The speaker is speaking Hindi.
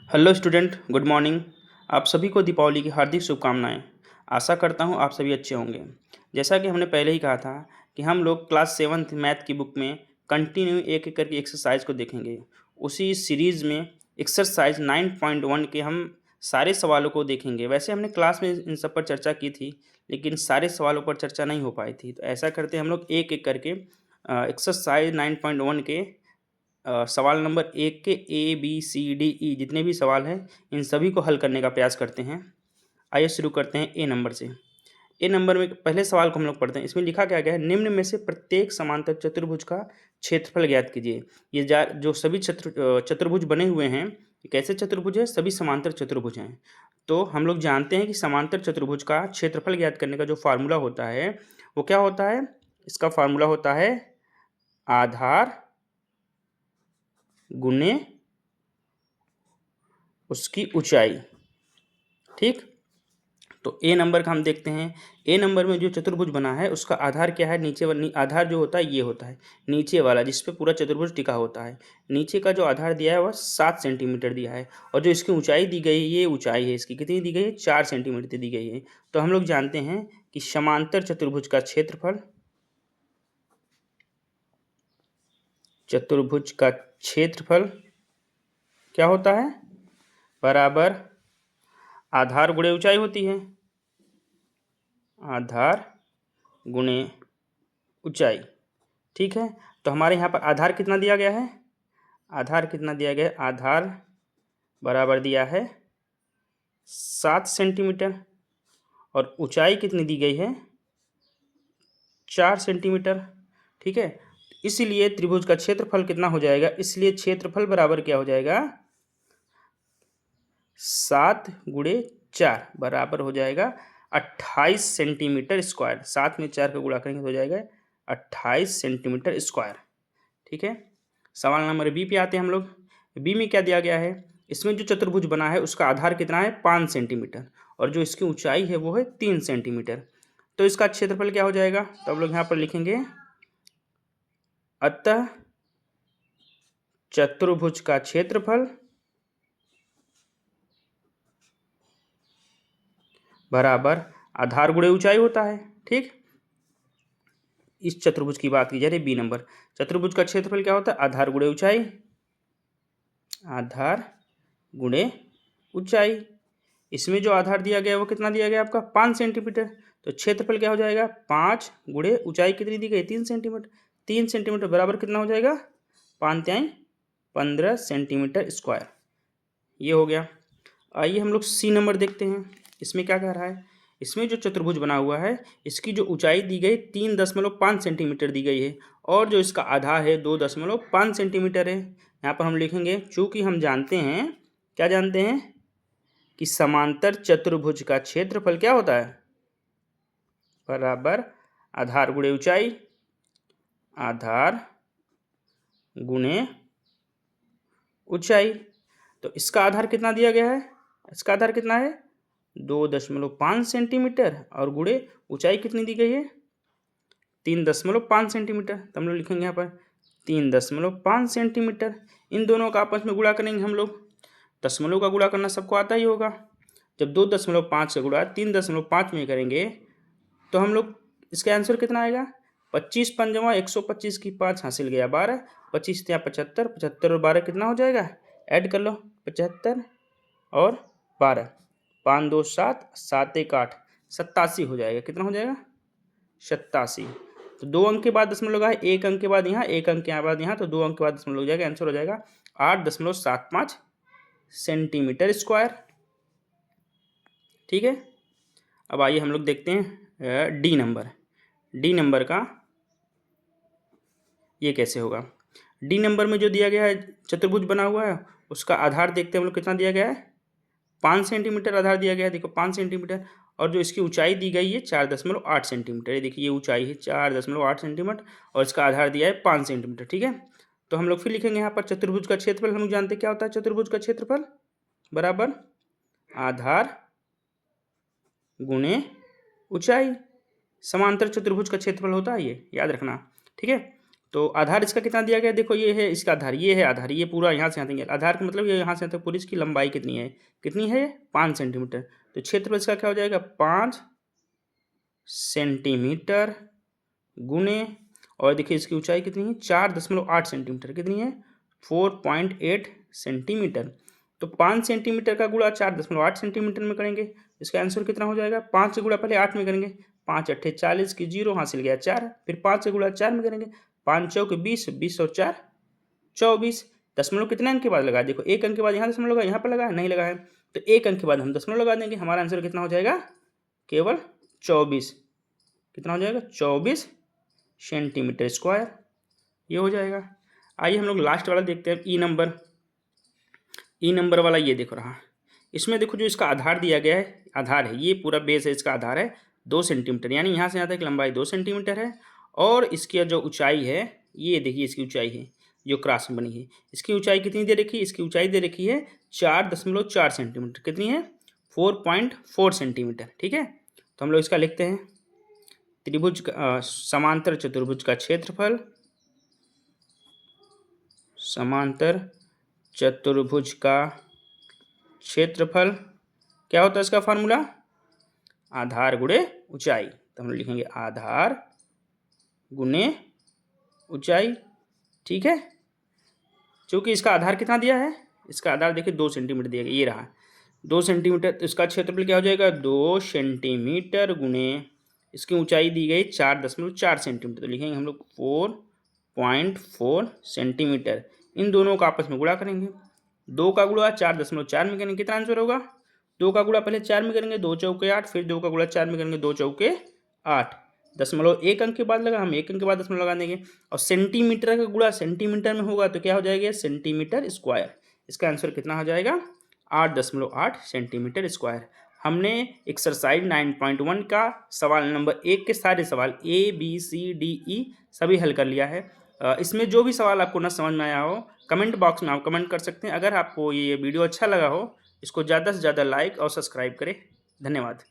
Hello student, good morning. आप सभी को दीपावली की हार्दिक शुभकामनाएं। आशा करता हूं आप सभी अच्छे होंगे। जैसा कि हमने पहले ही कहा था कि हम लोग क्लास 7th मैथ की बुक में कंटिन्यू एक एक करके एक्सरसाइज को देखेंगे। उसी सीरीज़ में एक्सरसाइज 9.1 के हम सारे सवालों को देखेंगे। वैसे हमने क्लास में इन सब पर चर्चा की थी, लेकिन सारे सवालों पर चर्चा नहीं हो पाई थी। तो ऐसा करते हम लोग एक एक करके एक्सरसाइज 9.1 के सवाल नंबर 1 के A B C D E जितने भी सवाल हैं, इन सभी को हल करने का प्रयास करते हैं। आइए शुरू करते हैं ए नंबर से। ए नंबर में पहले सवाल को हम लोग पढ़ते हैं। इसमें लिखा क्या गया है, निम्न में से प्रत्येक समांतर चतुर्भुज का क्षेत्रफल ज्ञात कीजिए। ये जो सभी चतुर्भुज बने हुए हैं, ये कैसे चतुर्भुज है? सभी समांतर चतुर्भुज हैं। तो हम लोग जानते हैं कि समांतर चतुर्भुज का क्षेत्रफल ज्ञात करने का जो फार्मूला होता है वो क्या होता है? इसका फार्मूला होता है आधार गुने उसकी ऊंचाई। ठीक, तो ए नंबर का हम देखते हैं। ए नंबर में जो चतुर्भुज बना है उसका आधार क्या है? नीचे वाला आधार जो होता है ये होता है नीचे वाला, जिस पे पूरा चतुर्भुज टिका होता है। नीचे का जो आधार दिया है वह 7 सेंटीमीटर दिया है, और जो इसकी ऊंचाई दी गई है, ये ऊंचाई है इसकी कितनी दी गई है? 4 सेंटीमीटर दी गई है। तो हम लोग जानते हैं कि समांतर चतुर्भुज का क्षेत्रफल, चतुर्भुज का क्षेत्रफल क्या होता है? बराबर आधार गुणे ऊंचाई होती है। आधार गुणे ऊंचाई। ठीक है, तो हमारे यहाँ पर आधार कितना दिया गया है? आधार कितना दिया गया है? आधार बराबर दिया है 7 सेंटीमीटर, और ऊंचाई कितनी दी गई है? 4 सेंटीमीटर। ठीक है, इसलिए त्रिभुज का क्षेत्रफल कितना हो जाएगा? इसलिए क्षेत्रफल बराबर क्या हो जाएगा? 7 गुणे 4 बराबर हो जाएगा 28 सेंटीमीटर स्क्वायर। 7 में 4 का गुणा करेंगे तो हो जाएगा 28 सेंटीमीटर स्क्वायर। ठीक है, सवाल नंबर बी पे आते हैं हम लोग। बी में क्या दिया गया है? इसमें जो चतुर्भुज बना है उसका आधार कितना है? 5 सेंटीमीटर, और जो इसकी ऊंचाई है वो है 3 सेंटीमीटर। तो इसका क्षेत्रफल क्या हो जाएगा? तो हम लोग यहाँ पर लिखेंगे, अतः चतुर्भुज का क्षेत्रफल बराबर आधार गुणे ऊंचाई होता है। ठीक, इस चतुर्भुज की बात की जा रही है, बी नंबर। चतुर्भुज का क्षेत्रफल क्या होता है? आधार गुणे ऊंचाई। आधार गुणे ऊंचाई। इसमें जो आधार दिया गया है वो कितना दिया गया आपका? 5 सेंटीमीटर। तो क्षेत्रफल क्या हो जाएगा? 5 गुणे ऊंचाई कितनी दी गई? 3 सेंटीमीटर। 3 सेंटीमीटर बराबर कितना हो जाएगा? 5 तिहाई 15 सेंटीमीटर स्क्वायर। ये हो गया। आइए हम लोग सी नंबर देखते हैं। इसमें क्या कह रहा है? इसमें जो चतुर्भुज बना हुआ है इसकी जो ऊंचाई दी गई 3.5 सेंटीमीटर दी गई है, और जो इसका आधार है 2.5 सेंटीमीटर है। यहाँ पर हम लिखेंगे, चूंकि हम जानते हैं, क्या जानते हैं? कि समांतर चतुर्भुज का क्षेत्रफल क्या होता है? बराबर आधार गुणे ऊंचाई। आधार गुणे ऊंचाई। तो इसका आधार कितना दिया गया है? इसका आधार कितना है? 2.5 सेंटीमीटर, और गुणे ऊंचाई कितनी दी गई है? 3.5 सेंटीमीटर। तो हम लोग लिखेंगे यहाँ पर 3.5 सेंटीमीटर। इन दोनों का आपस में गुणा करेंगे हम लोग। दशमलव का गुणा करना सबको आता ही होगा। जब 2.5 का गुणा 3.5 में करेंगे तो हम लोग इसका आंसर कितना आएगा? 25 पंजवा 125 की 5 हासिल गया 12, 25 या 75, 75 और 12 कितना हो जाएगा? ऐड कर लो, 75 और 12, 5 2 7, 7 1 8, 87 हो जाएगा। कितना हो जाएगा? 87। तो 2 अंक के बाद दशमलव लगा है, 1 अंक के बाद यहाँ, 1 अंक के बाद यहाँ, तो 2 अंक के बाद दशमलव हो जाएगा। आंसर हो जाएगा 8.75 सेंटीमीटर स्क्वायर। ठीक है, अब आइए हम लोग देखते हैं डी नंबर। डी नंबर का ये कैसे होगा? डी नंबर में जो दिया गया है चतुर्भुज बना हुआ है उसका आधार देखते हैं हम लोग, कितना दिया गया है? 5 सेंटीमीटर आधार दिया गया है। देखो 5 सेंटीमीटर, और जो इसकी ऊंचाई दी गई है 4.8 सेंटीमीटर। ये देखिए, ये ऊंचाई है 4.8 सेंटीमीटर, और इसका आधार दिया है 5 सेंटीमीटर। ठीक है, तो हम लोग फिर लिखेंगे यहाँ पर चतुर्भुज का क्षेत्रफल। हम लोग जानते क्या होता है चतुर्भुज का क्षेत्रफल? बराबर आधार गुणे ऊंचाई। समांतर चतुर्भुज का क्षेत्रफल होता है ये, याद रखना। ठीक है, तो आधार इसका कितना दिया गया, देखो ये है इसका आधार, ये है आधार, ये पूरा यहाँ से यहाँ तक आधार का मतलब ये यहाँ से यहाँ तक पूरी इसकी लंबाई कितनी है 5 सेंटीमीटर। तो क्षेत्रफल इसका क्या हो जाएगा 5 सेंटीमीटर गुने, और देखिए इसकी ऊंचाई कितनी है 4.8 सेंटीमीटर, कितनी है 4.8 सेंटीमीटर। तो 5 सेंटीमीटर का गुणा 4.8 सेंटीमीटर में करेंगे, इसका आंसर कितना हो जाएगा 5 से गुणा पहले 8 में करेंगे, 5 अट्ठे 40 की 0 हासिल गया 4, फिर 5 से गुणा 4 में करेंगे, 5 चौके 20, 20 और 4 24। दशमलव कितने अंक के बाद लगा, देखो एक अंक के बाद यहाँ दशमलव लगा, यहाँ पर लगा नहीं लगा है, तो एक अंक के बाद हम दशमलव लगा देंगे, हमारा आंसर कितना हो जाएगा केवल 24, कितना हो जाएगा 24 सेंटीमीटर स्क्वायर, ये हो जाएगा। आइए हम लोग लास्ट वाला देखते हैं, ई नंबर वाला, ये देखो रहा, इसमें देखो जो इसका आधार दिया गया है, आधार है ये पूरा बेस है, इसका आधार है 2 सेंटीमीटर, यानी यहाँ से यहाँ तक लंबाई 2 सेंटीमीटर है, और इसकी जो ऊंचाई है ये देखिए इसकी ऊंचाई है जो क्रॉस में बनी है, इसकी ऊंचाई कितनी दे रखी है, इसकी ऊंचाई दे रखी है 4.4 सेंटीमीटर, कितनी है 4.4 सेंटीमीटर, ठीक है। तो हम लोग इसका लिखते हैं त्रिभुज समांतर चतुर्भुज का क्षेत्रफल, समांतर चतुर्भुज का क्षेत्रफल क्या होता है इसका फार्मूला, आधार गुणे ऊंचाई, तो हम लिखेंगे आधार गुणे ऊंचाई, ठीक है। क्योंकि इसका आधार कितना दिया है, इसका आधार देखिए 2 सेंटीमीटर दिया गया, ये रहा 2 सेंटीमीटर, तो इसका क्षेत्रफल क्या हो जाएगा 2 सेंटीमीटर गुणे इसकी ऊंचाई दी गई 4.4 सेंटीमीटर, तो लिखेंगे हम लोग 4.4 सेंटीमीटर। इन दोनों का आपस में गुणा करेंगे, 2 का गुणा 4.4 में करेंगे, कितना आंसर होगा 2 का गुणा पहले 4 में करेंगे 2 चौके 8, फिर 2 का गुणा 4 में करेंगे 2 चौके 8, दशमलव एक अंक के बाद लगा, हम एक अंक के बाद दशमलव लगा देंगे, और सेंटीमीटर का गुणा सेंटीमीटर में होगा तो क्या हो जाएगा सेंटीमीटर स्क्वायर, इसका आंसर कितना हो जाएगा 8.8 सेंटीमीटर स्क्वायर। हमने एक्सरसाइज 9.1 का सवाल नंबर 1 के सारे सवाल ABCDE सभी हल कर लिया है। इसमें जो भी सवाल आपको न समझ में आया हो कमेंट बॉक्स में आप कमेंट कर सकते हैं। अगर आपको ये वीडियो अच्छा लगा हो इसको ज़्यादा से ज़्यादा लाइक और सब्सक्राइब करें। धन्यवाद।